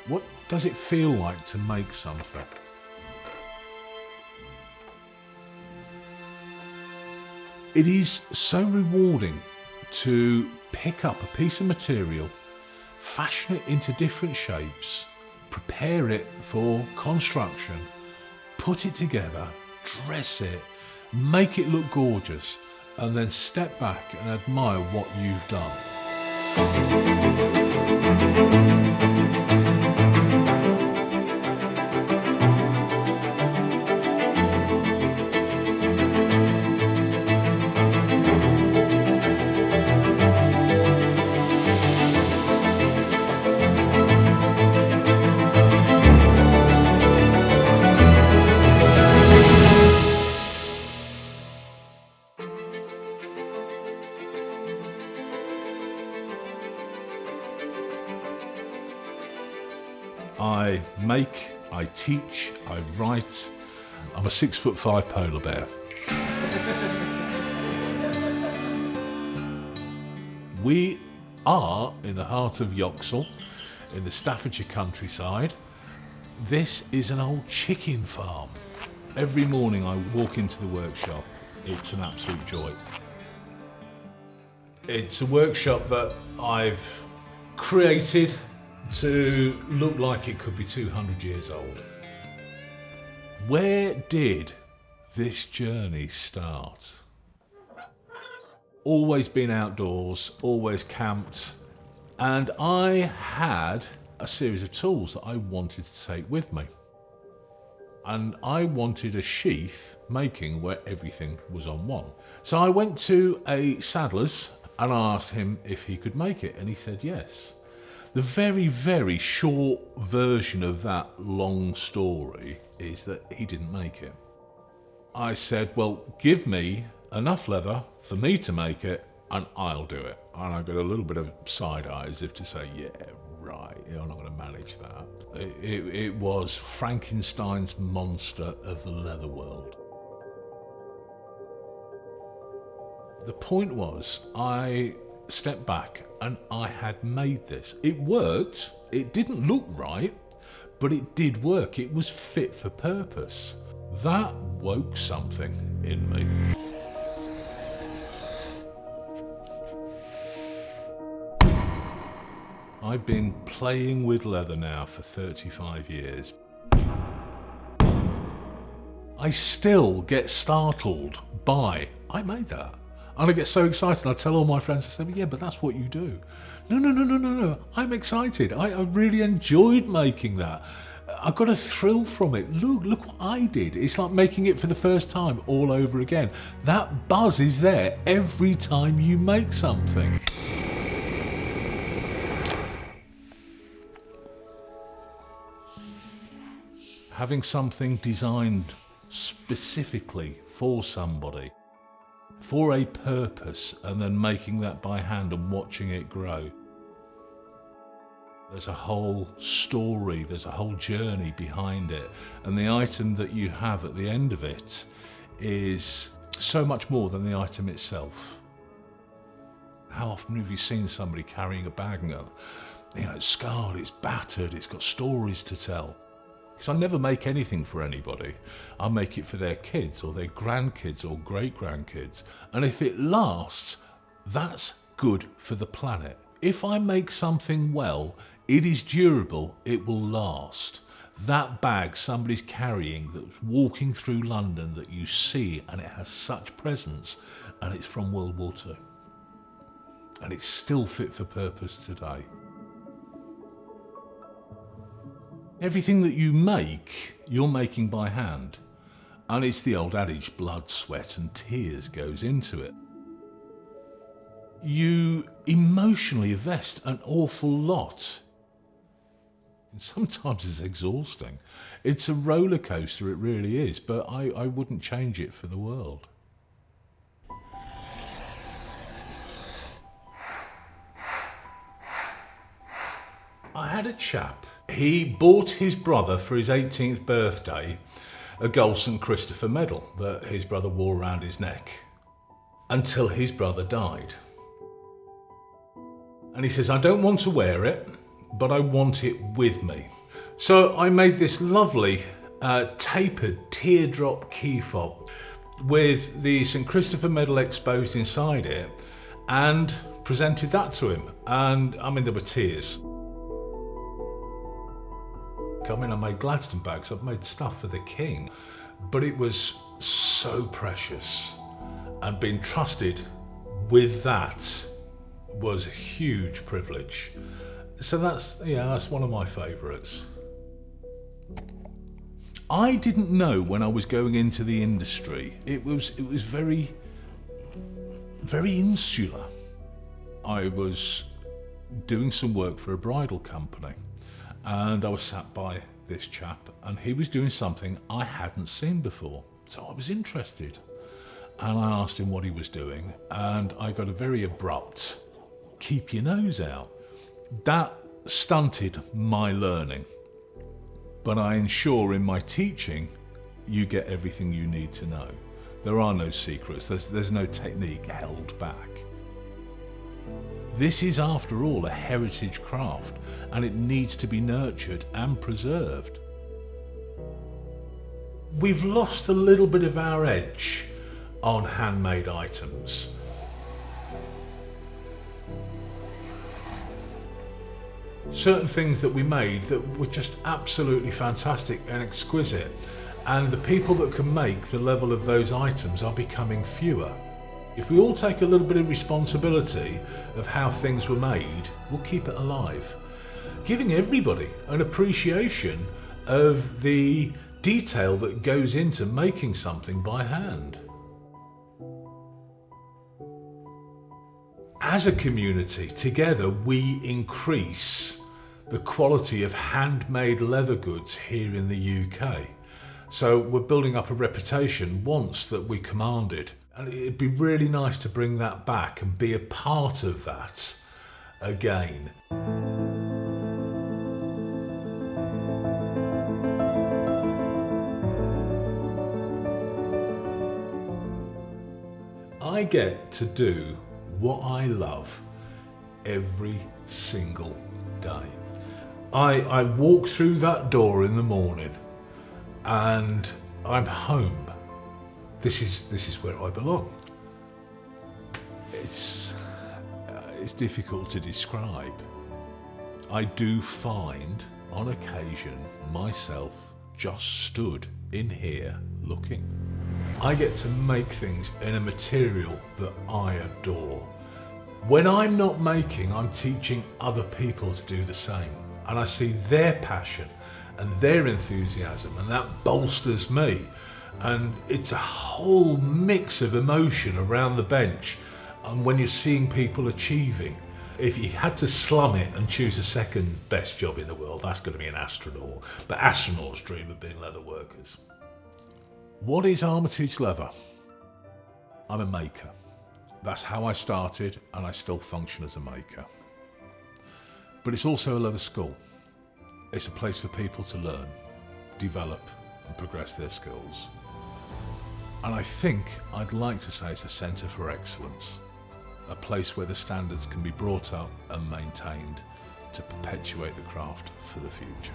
What does it feel like to make something? It is so rewarding to pick up a piece of material, fashion it into different shapes, prepare it for construction, put it together, dress it, make it look gorgeous, and then step back and admire what you've done. I make, I teach, I write. I'm a 6'5" polar bear. We are in the heart of Yoxall, in the Staffordshire countryside. This is an old chicken farm. Every morning I walk into the workshop. It's an absolute joy. It's a workshop that I've created to look like it could be 200 years old. Where did this journey start? Always been outdoors, always camped, and I had a series of tools that I wanted to take with me. And I wanted a sheath making where everything was on one. So I went to a saddler's and I asked him if he could make it, and he said yes. The very, very short version of that long story is that he didn't make it. I said, well, give me enough leather for me to make it and I'll do it. And I got a little bit of side eye as if to say, yeah, right, you're not going to manage that. It was Frankenstein's monster of the leather world. The point was, I stepped back and I had made this. It worked. It didn't look right, but it did work. It was fit for purpose. That woke something in me. I've been playing with leather now for 35 years. I still get startled by, I made that. And I get so excited, I tell all my friends, I say, well, yeah, but that's what you do. No, I'm excited. I really enjoyed making that. I got a thrill from it. Look what I did. It's like making it for the first time all over again. That buzz is there every time you make something. Having something designed specifically for somebody, for a purpose, and then making that by hand and watching it grow. There's a whole story, there's a whole journey behind it, and the item that you have at the end of it is so much more than the item itself. How often have you seen somebody carrying a bag and go, it's scarred, it's battered, it's got stories to tell? Because I never make anything for anybody. I make it for their kids or their grandkids or great-grandkids. And if it lasts, that's good for the planet. If I make something well, it is durable, it will last. That bag somebody's carrying that's walking through London that you see and it has such presence, and it's from World War II. And it's still fit for purpose today. Everything that you make, you're making by hand. And it's the old adage, blood, sweat and tears goes into it. You emotionally invest an awful lot. And sometimes it's exhausting. It's a roller coaster, it really is, but I wouldn't change it for the world. I had a chap. He bought his brother for his 18th birthday a gold St. Christopher medal that his brother wore around his neck until his brother died. And he says, I don't want to wear it, but I want it with me. So I made this lovely tapered teardrop key fob with the St Christopher medal exposed inside it, and presented that to him. And I mean, there were tears. I mean, I made Gladstone bags, I've made stuff for the King, but it was so precious, and being trusted with that was a huge privilege. So that's one of my favourites. I didn't know when I was going into the industry. It was very, very insular. I was doing some work for a bridal company, and I was sat by this chap, and he was doing something I hadn't seen before. So I was interested, and I asked him what he was doing, and I got a very abrupt, keep your nose out. That stunted my learning. But I ensure in my teaching, you get everything you need to know. There are no secrets, there's no technique held back. This is, after all, a heritage craft, and it needs to be nurtured and preserved. We've lost a little bit of our edge on handmade items. Certain things that we made that were just absolutely fantastic and exquisite, and the people that can make the level of those items are becoming fewer. If we all take a little bit of responsibility of how things were made, we'll keep it alive, giving everybody an appreciation of the detail that goes into making something by hand. As a community, together we increase the quality of handmade leather goods here in the UK. So we're building up a reputation once that we commanded, and it'd be really nice to bring that back and be a part of that again. I get to do what I love every single day. I walk through that door in the morning and I'm home. This is where I belong. It's difficult to describe. I do find on occasion myself just stood in here looking. I get to make things in a material that I adore. When I'm not making, I'm teaching other people to do the same. And I see their passion and their enthusiasm, and that bolsters me. And it's a whole mix of emotion around the bench. And when you're seeing people achieving, if you had to slum it and choose a second best job in the world, that's going to be an astronaut. But astronauts dream of being leather workers. What is Armitage Leather? I'm a maker. That's how I started, and I still function as a maker. But it's also a leather school. It's a place for people to learn, develop, and progress their skills. And I think I'd like to say it's a centre for excellence, a place where the standards can be brought up and maintained to perpetuate the craft for the future.